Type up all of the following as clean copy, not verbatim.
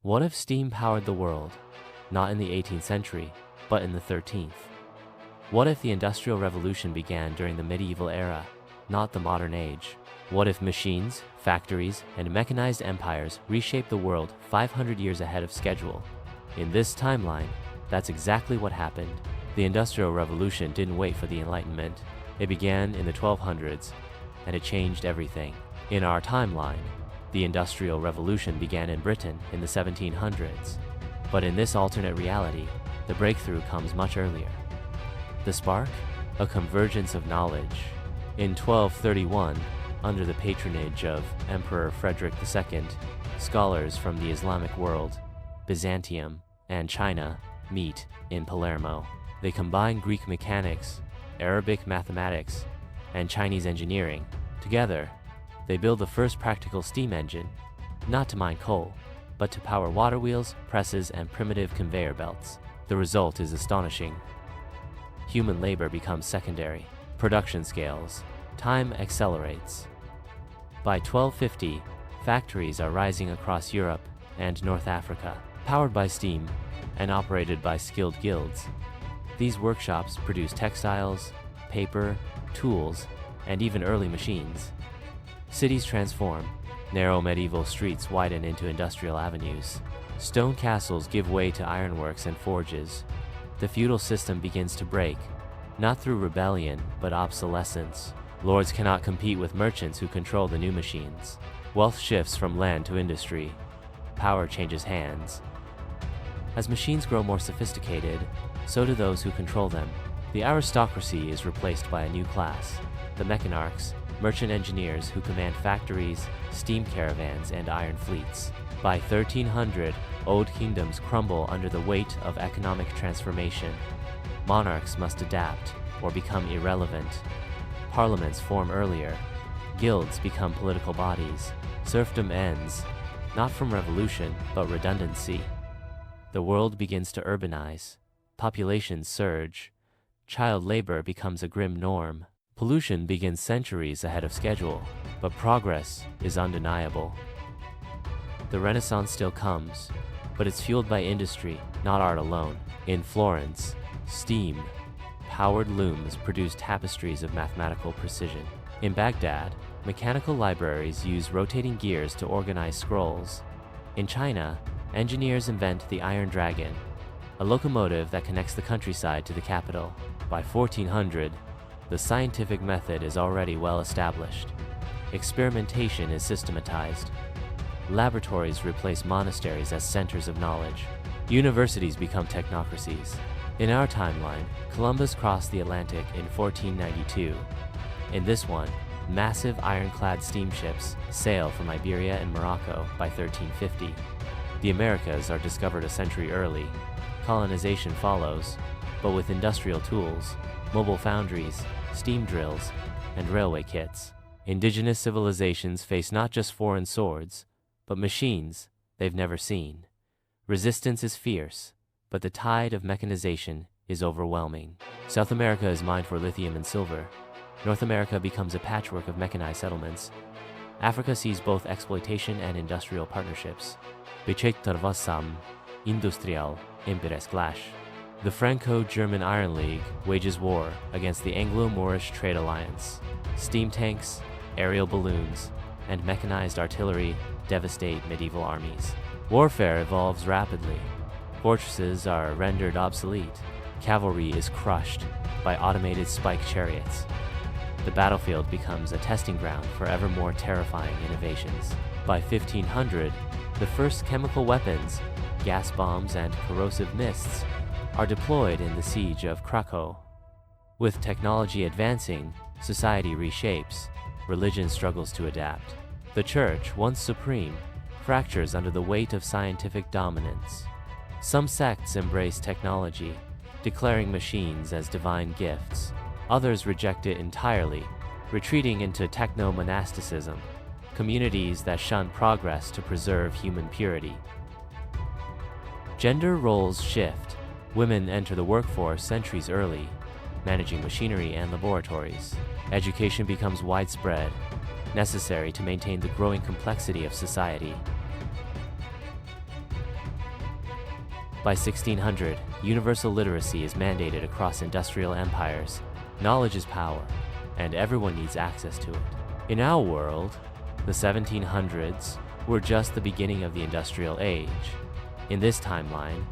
What if steam powered the world, not in the 18th century, but in the 13th? What if the Industrial Revolution began during the medieval era, not the modern age? What if machines, factories, and mechanized empires reshaped the world 500 years ahead of schedule? In this timeline, that's exactly what happened. The Industrial Revolution didn't wait for the Enlightenment. It began in the 1200s, and it changed everything. In our timeline, the Industrial Revolution began in Britain in the 1700s. But in this alternate reality, the breakthrough comes much earlier. The spark? A convergence of knowledge. In 1231, under the patronage of Emperor Frederick II, scholars from the Islamic world, Byzantium, and China meet in Palermo. They combine Greek mechanics, Arabic mathematics, and Chinese engineering. Together, they build the first practical steam engine, not to mine coal, but to power water wheels, presses, and primitive conveyor belts. The result is astonishing. Human labor becomes secondary. Production scales. Time accelerates. By 1250, factories are rising across Europe and North Africa, powered by steam and operated by skilled guilds. These workshops produce textiles, paper, tools, and even early machines. Cities transform. Narrow medieval streets widen into industrial avenues. Stone castles give way to ironworks and forges. The feudal system begins to break, not through rebellion, but obsolescence. Lords cannot compete with merchants who control the new machines. Wealth shifts from land to industry. Power changes hands. As machines grow more sophisticated, so do those who control them. The aristocracy is replaced by a new class, the mechanarchs, merchant engineers who command factories, steam caravans, and iron fleets. By 1300, old kingdoms crumble under the weight of economic transformation. Monarchs must adapt or become irrelevant. Parliaments form earlier. Guilds become political bodies. Serfdom ends, not from revolution, but redundancy. The world begins to urbanize. Populations surge. Child labor becomes a grim norm. Pollution begins centuries ahead of schedule, but progress is undeniable. The Renaissance still comes, but it's fueled by industry, not art alone. In Florence, steam-powered looms produce tapestries of mathematical precision. In Baghdad, mechanical libraries use rotating gears to organize scrolls. In China, engineers invent the Iron Dragon, a locomotive that connects the countryside to the capital. By 1400, the scientific method is already well established. Experimentation is systematized. Laboratories replace monasteries as centers of knowledge. Universities become technocracies. In our timeline, Columbus crossed the Atlantic in 1492. In this one, massive ironclad steamships sail from Iberia and Morocco by 1350. The Americas are discovered a century early. Colonization follows, but with industrial tools, mobile foundries, steam drills, and railway kits. Indigenous civilizations face not just foreign swords, but machines they've never seen. Resistance is fierce, but the tide of mechanization is overwhelming. South America is mined for lithium and silver. North America becomes a patchwork of mechanized settlements. Africa sees both exploitation and industrial partnerships. Bechektavasam Industrial Imperes Clash. The Franco-German Iron League wages war against the Anglo-Moorish Trade Alliance. Steam tanks, aerial balloons, and mechanized artillery devastate medieval armies. Warfare evolves rapidly. Fortresses are rendered obsolete. Cavalry is crushed by automated spike chariots. The battlefield becomes a testing ground for ever more terrifying innovations. By 1500, the first chemical weapons, gas bombs and corrosive mists, are deployed in the siege of Krakow. With technology advancing, society reshapes. Religion struggles to adapt. The church, once supreme, fractures under the weight of scientific dominance. Some sects embrace technology, declaring machines as divine gifts. Others reject it entirely, retreating into techno-monasticism, communities that shun progress to preserve human purity. Gender roles shift. Women enter the workforce centuries early, managing machinery and laboratories. Education becomes widespread, necessary to maintain the growing complexity of society. By 1600, universal literacy is mandated across industrial empires. Knowledge is power, and everyone needs access to it. In our world, the 1700s were just the beginning of the industrial age. In this timeline,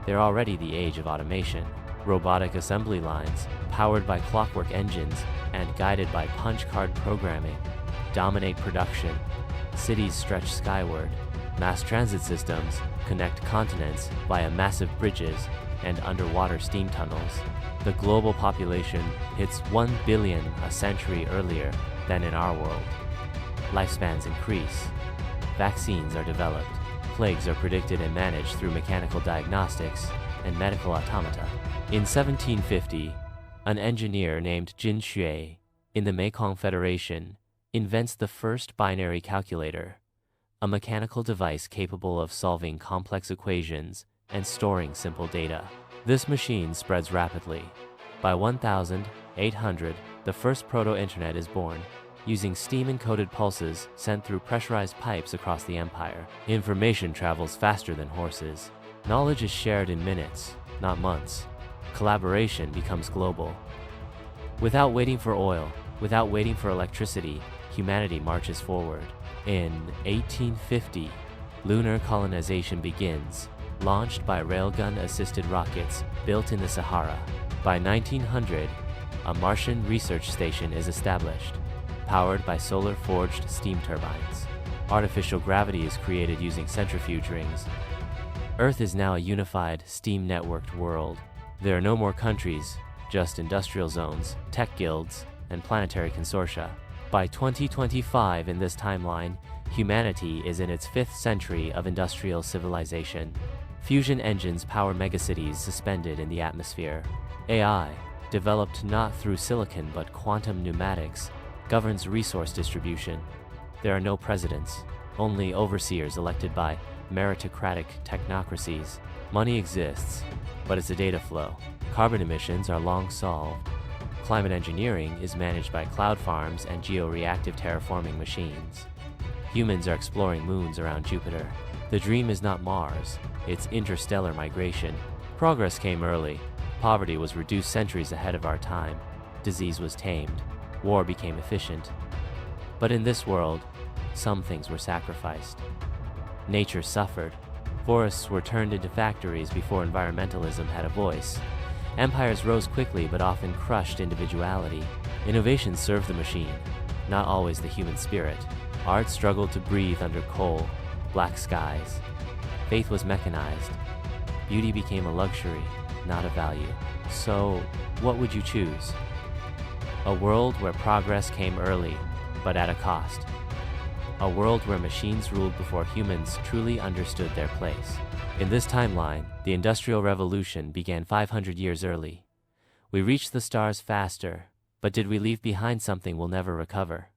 they're already the age of automation. Robotic assembly lines, powered by clockwork engines and guided by punch card programming, dominate production. Cities stretch skyward. Mass transit systems connect continents via massive bridges and underwater steam tunnels. The global population hits 1 billion a century earlier than in our world. Lifespans increase. Vaccines are developed. Plagues are predicted and managed through mechanical diagnostics and medical automata. In 1750, an engineer named Jin Xue in the Mekong Federation invents the first binary calculator, a mechanical device capable of solving complex equations and storing simple data. This machine spreads rapidly. By 1800, the first proto-internet is born, using steam-encoded pulses sent through pressurized pipes across the empire. Information travels faster than horses. Knowledge is shared in minutes, not months. Collaboration becomes global. Without waiting for oil, without waiting for electricity, humanity marches forward. In 1850, lunar colonization begins, launched by railgun-assisted rockets built in the Sahara. By 1900, a Martian research station is established, powered by solar-forged steam turbines. Artificial gravity is created using centrifuge rings. Earth is now a unified, steam-networked world. There are no more countries, just industrial zones, tech guilds, and planetary consortia. By 2025 in this timeline, humanity is in its 5th century of industrial civilization. Fusion engines power megacities suspended in the atmosphere. AI, developed not through silicon but quantum pneumatics, governs resource distribution. There are no presidents, only overseers elected by meritocratic technocracies. Money exists, but it's a data flow. Carbon emissions are long solved. Climate engineering is managed by cloud farms and georeactive terraforming machines. Humans are exploring moons around Jupiter. The dream is not Mars, it's interstellar migration. Progress came early. Poverty was reduced centuries ahead of our time. Disease was tamed. War became efficient. But in this world, some things were sacrificed. Nature suffered. Forests were turned into factories before environmentalism had a voice. Empires rose quickly but often crushed individuality. Innovation served the machine, not always the human spirit. Art struggled to breathe under coal, black skies. Faith was mechanized. Beauty became a luxury, not a value. So, what would you choose? A world where progress came early, but at a cost. A world where machines ruled before humans truly understood their place. In this timeline, the Industrial Revolution began 500 years early. We reached the stars faster, but did we leave behind something we'll never recover?